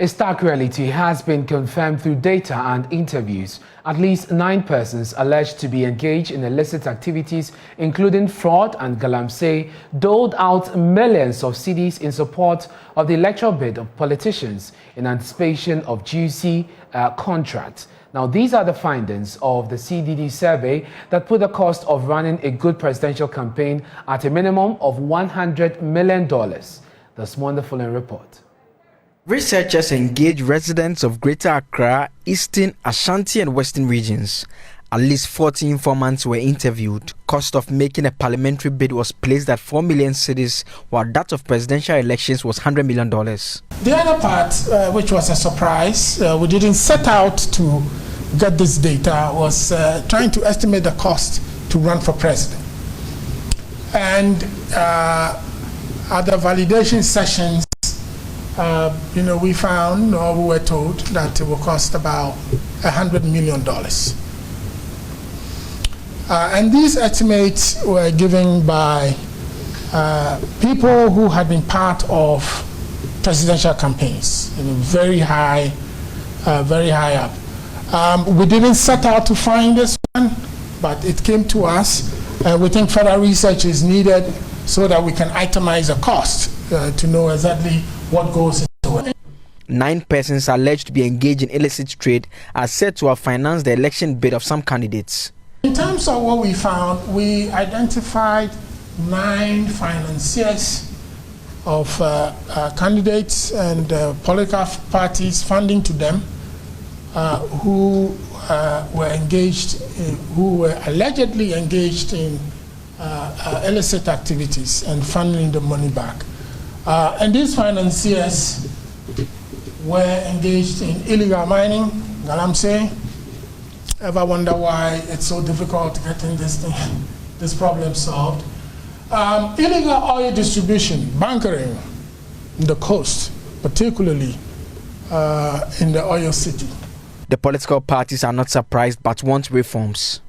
A stark reality has been confirmed through data and interviews. At least 9 persons alleged to be engaged in illicit activities, including fraud and Galamseyers, doled out millions of cedis in support of the electoral bid of politicians in anticipation of juicy contracts. Now, these are the findings of the CDD survey that put the cost of running a good presidential campaign at a minimum of $100 million. This wonderful report. Researchers engaged residents of Greater Accra, Eastern, Ashanti and Western regions. At least 40 informants were interviewed. Cost of making a parliamentary bid was placed at 4 million cedis, while that of presidential elections was $100 million. The other part, which was a surprise, we didn't set out to get this data, was trying to estimate the cost to run for president. And at the validation sessions, we found, or we were told, that it will cost about $100 million. And these estimates were given by people who had been part of presidential campaigns, very high up. We didn't set out to find this one, but it came to us. We think further research is needed so that we can itemize the cost to know exactly what goes into it. 9 persons alleged to be engaged in illicit trade are said to have financed the election bid of some candidates. In terms of what we found, we identified 9 financiers of candidates and political parties, funding to them, who were engaged, who were allegedly engaged in illicit activities and funneling the money back. And these financiers were engaged in illegal mining, Galamseyers. Ever wonder why it's so difficult getting this problem solved? Illegal oil distribution, bunkering in the coast, particularly in the oil city. The political parties are not surprised but want reforms.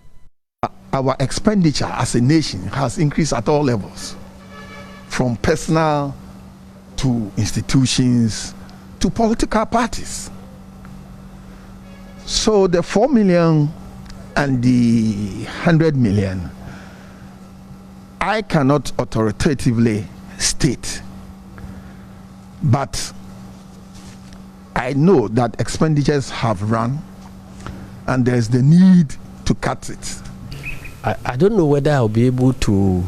Our expenditure as a nation has increased at all levels, from personal to institutions to political parties. So the 4 million and the 100 million, I cannot authoritatively state, but I know that expenditures have run and there's the need to cut it. I don't know whether I'll be able to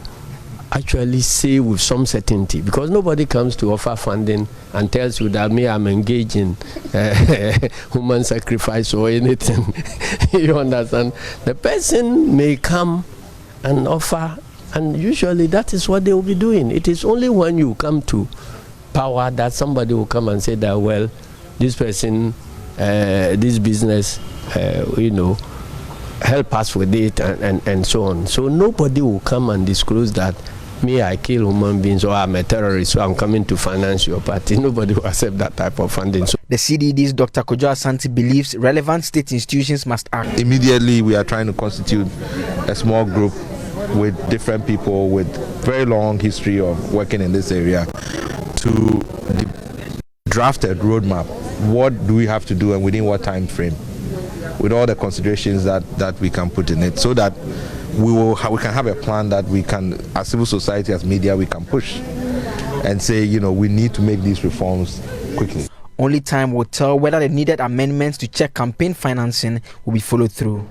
actually say with some certainty, because nobody comes to offer funding and tells you that I'm engaged in human sacrifice or anything. You understand? The person may come and offer, and usually that is what they will be doing. It is only when you come to power that somebody will come and say that, well, this person, this business, help us with it and so on. So nobody will come and disclose that I kill human beings, or I'm a terrorist, so I'm coming to finance your party. Nobody will accept that type of funding. So the CDD's Dr. Kojo Asante believes relevant state institutions must act. Immediately, we are trying to constitute a small group with different people with very long history of working in this area to draft a roadmap. What do we have to do and within what time frame, with all the considerations that we can put in it, so that we can have a plan that we can, as civil society, as media, we can push and say, we need to make these reforms quickly. Only time will tell whether the needed amendments to check campaign financing will be followed through.